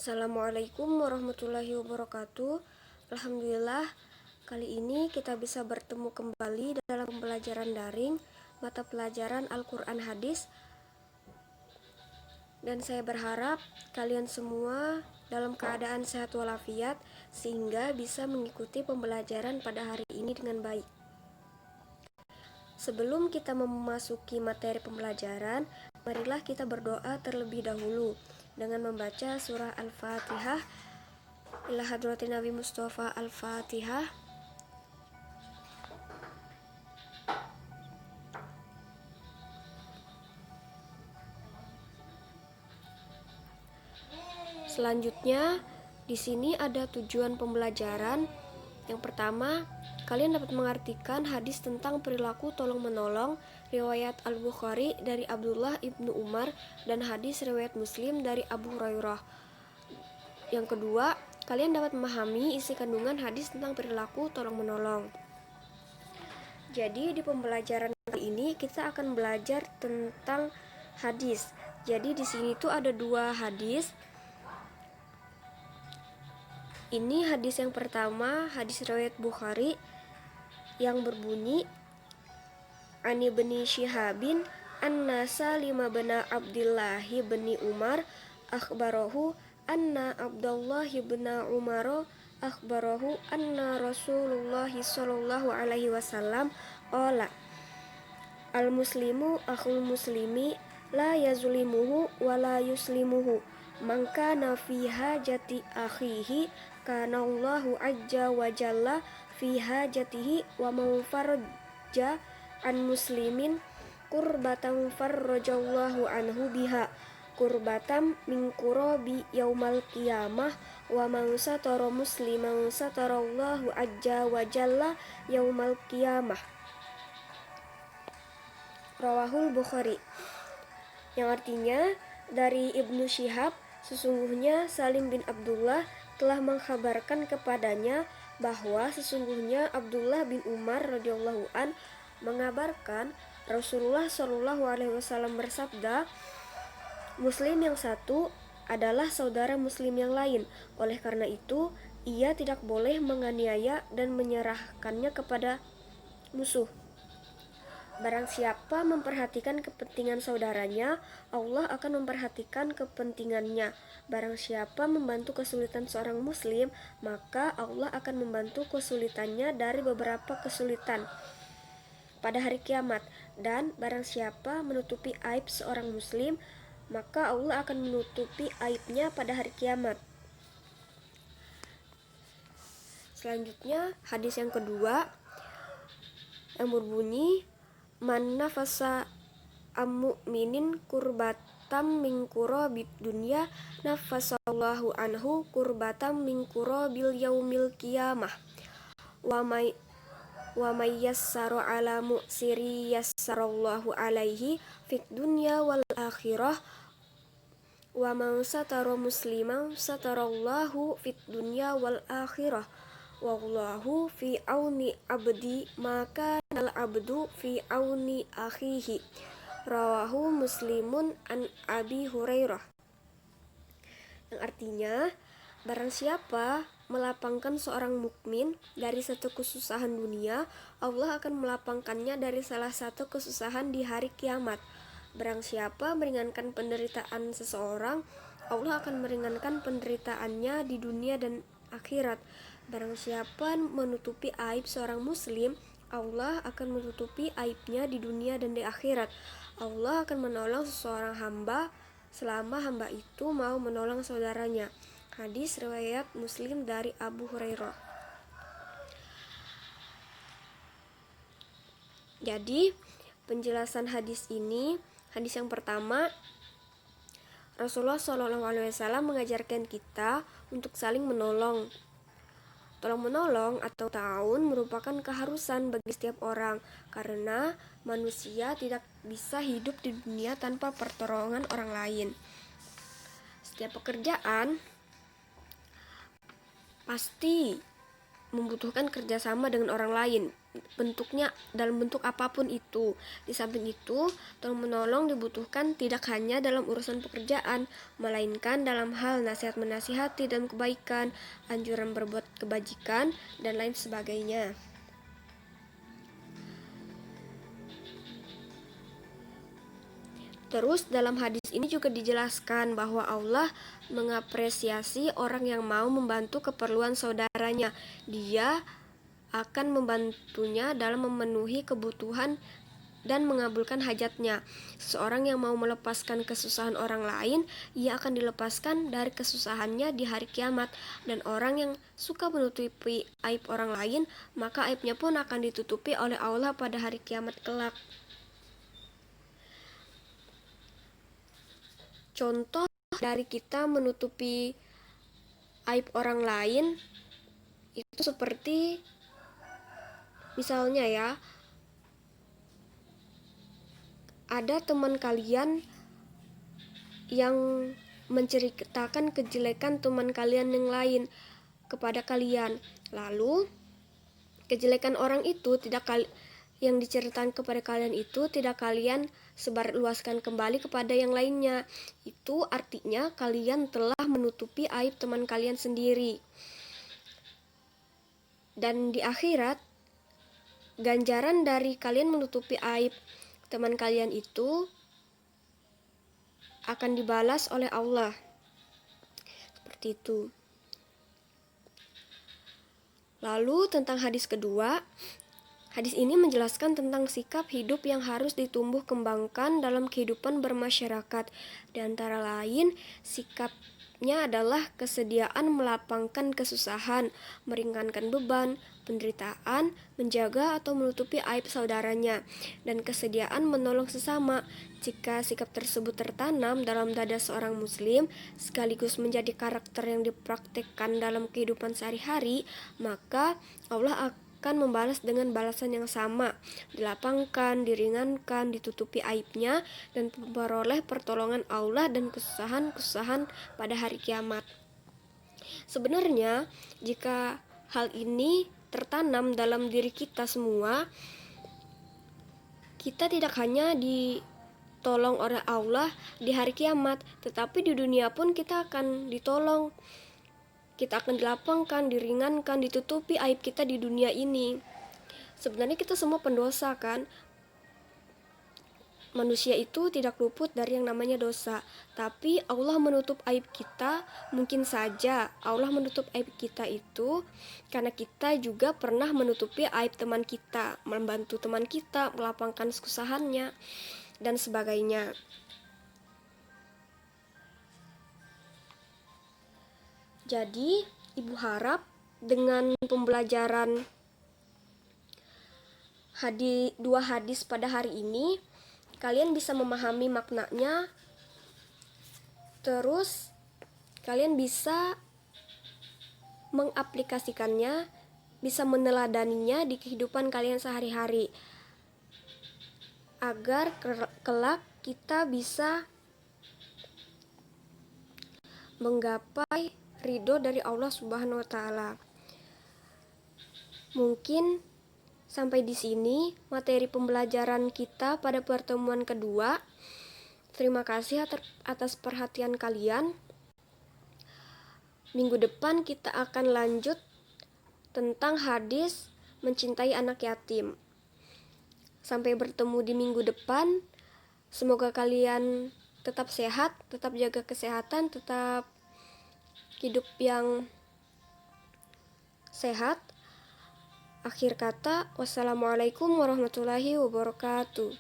Assalamualaikum warahmatullahi wabarakatuh. Alhamdulillah, kali ini kita bisa bertemu kembali dalam pembelajaran daring mata pelajaran Al-Quran Hadis. Dan saya berharap kalian semua dalam keadaan sehat walafiat sehingga bisa mengikuti pembelajaran pada hari ini dengan baik. Sebelum kita memasuki materi pembelajaran, marilah kita berdoa terlebih dahulu dengan membaca surah Al-Fatihah. Ila hadratin Nabi Mustafa Al-Fatihah. Selanjutnya, di sini ada tujuan pembelajaran. Yang pertama, kalian dapat mengartikan hadis tentang perilaku tolong-menolong riwayat Al-Bukhari dari Abdullah ibnu Umar dan hadis riwayat Muslim dari Abu Hurairah. Yang kedua, kalian dapat memahami isi kandungan hadis tentang perilaku tolong-menolong. Jadi di pembelajaran kali ini kita akan belajar tentang hadis. Jadi di sini tuh ada dua hadis. Ini hadis yang pertama, hadis riwayat Bukhari yang berbunyi Ani bin Syihabin anna Salim bin Abdullah bin Umar akhbarahu anna Abdullah bin Umar akhbarahu anna Rasulullah sallallahu alaihi wasallam qala al-muslimu akhul muslimi la yazlimuhu wa la yuslimuhu man kana fi hajati akhihi kana Allahu azza wa jalla fi hajatihi wa man farja an muslimin kurbatan farrajallahu anhu biha kurbatam min kurabi yaumal qiyamah wa man satara musliman satarallahu azza wa jalla yaumal qiyamah. Rawahul Bukhari, yang artinya dari Ibnu Syihab, sesungguhnya Salim bin Abdullah telah mengkhabarkan kepadanya bahwa sesungguhnya Abdullah bin Umar radhiyallahu an mengabarkan Rasulullah shallallahu alaihi wasallam bersabda, Muslim yang satu adalah saudara Muslim yang lain. Oleh karena itu, ia tidak boleh menganiaya dan menyerahkannya kepada musuh. Barang siapa memperhatikan kepentingan saudaranya, Allah akan memperhatikan kepentingannya. Barang siapa membantu kesulitan seorang muslim, maka Allah akan membantu kesulitannya dari beberapa kesulitan pada hari kiamat. Dan barang siapa menutupi aib seorang muslim, maka Allah akan menutupi aibnya pada hari kiamat. Selanjutnya, hadis yang kedua yang berbunyi Man nafasa am-mu'minin kurbatam min kurabid dunya nafasallahu anhu kurbatam min kurabil yaumil qiyamah wa may yassaru ala mu'siri yassarallahu alaihi fid dunya wal akhirah wa man satara musliman satarallahu fid dunya wal akhirah wallahu fi auni abdi maka al abdu fi auni akhihi. Rawahu Muslimun an Abi Hurairah. Yang artinya, barang siapa melapangkan seorang mukmin dari satu kesusahan dunia, Allah akan melapangkannya dari salah satu kesusahan di hari kiamat. Barang siapa meringankan penderitaan seseorang, Allah akan meringankan penderitaannya di dunia dan akhirat. Barang siapa menutupi aib seorang muslim, Allah akan menutupi aibnya di dunia dan di akhirat. Allah akan menolong seseorang hamba selama hamba itu mau menolong saudaranya. Hadis riwayat Muslim dari Abu Hurairah. Jadi, penjelasan hadis ini, hadis yang pertama, Rasulullah SAW mengajarkan kita untuk saling menolong. Tolong-menolong atau ta'awun merupakan keharusan bagi setiap orang karena manusia tidak bisa hidup di dunia tanpa pertolongan orang lain. Setiap pekerjaan pasti membutuhkan kerjasama dengan orang lain. bentuknya dalam bentuk apapun itu. Di samping itu, tolong menolong dibutuhkan tidak hanya dalam urusan pekerjaan, melainkan dalam hal nasihat menasihati dan kebaikan, anjuran berbuat kebajikan, dan lain sebagainya. Terus dalam hadis ini juga dijelaskan bahwa Allah mengapresiasi orang yang mau membantu keperluan saudaranya. Dia akan membantunya dalam memenuhi kebutuhan dan mengabulkan hajatnya. Seorang yang mau melepaskan kesusahan orang lain, ia akan dilepaskan dari kesusahannya di hari kiamat. Dan orang yang suka menutupi aib orang lain, maka aibnya pun akan ditutupi oleh Allah pada hari kiamat kelak. Contoh dari kita menutupi aib orang lain itu seperti misalnya ya, ada teman kalian yang menceritakan kejelekan teman kalian yang lain kepada kalian. Lalu kejelekan orang itu yang diceritakan kepada kalian itu tidak kalian sebarluaskan kembali kepada yang lainnya. Itu artinya kalian telah menutupi aib teman kalian sendiri. Dan di akhirat, ganjaran dari kalian menutupi aib teman kalian itu akan dibalas oleh Allah. Seperti itu. Lalu tentang hadis kedua, hadis ini menjelaskan tentang sikap hidup yang harus ditumbuh kembangkan dalam kehidupan bermasyarakat. Di antara lain, sikapnya adalah kesediaan melapangkan kesusahan, meringankan beban, penderitaan, menjaga atau menutupi aib saudaranya, dan kesediaan menolong sesama. Jika sikap tersebut tertanam dalam dada seorang muslim, sekaligus menjadi karakter yang dipraktikkan dalam kehidupan sehari-hari, maka Allah akan membalas dengan balasan yang sama, dilapangkan, diringankan, ditutupi aibnya, dan memperoleh pertolongan Allah dan kesusahan-kesusahan pada hari kiamat. Sebenarnya, jika hal ini tertanam dalam diri kita semua, kita tidak hanya ditolong oleh Allah di hari kiamat, tetapi di dunia pun kita akan ditolong. Kita akan dilapangkan, diringankan, ditutupi aib kita di dunia ini. Sebenarnya kita semua pendosa kan? Manusia itu tidak luput dari yang namanya dosa. Tapi Allah menutup aib kita, mungkin saja Allah menutup aib kita itu karena kita juga pernah menutupi aib teman kita, membantu teman kita, melapangkan kesusahannya, dan sebagainya. Jadi, Ibu harap dengan pembelajaran dua hadis pada hari ini, kalian bisa memahami maknanya, terus kalian bisa mengaplikasikannya, bisa meneladaninya di kehidupan kalian sehari-hari, agar kelak kita bisa menggapai ridho dari Allah Subhanahu wa Ta'ala. Mungkin sampai di sini materi pembelajaran kita pada pertemuan kedua. Terima kasih atas perhatian kalian. Minggu depan kita akan lanjut tentang hadis mencintai anak yatim. Sampai bertemu di minggu depan. Semoga kalian tetap sehat, tetap jaga kesehatan, tetap hidup yang sehat. Akhir kata, wassalamualaikum warahmatullahi wabarakatuh.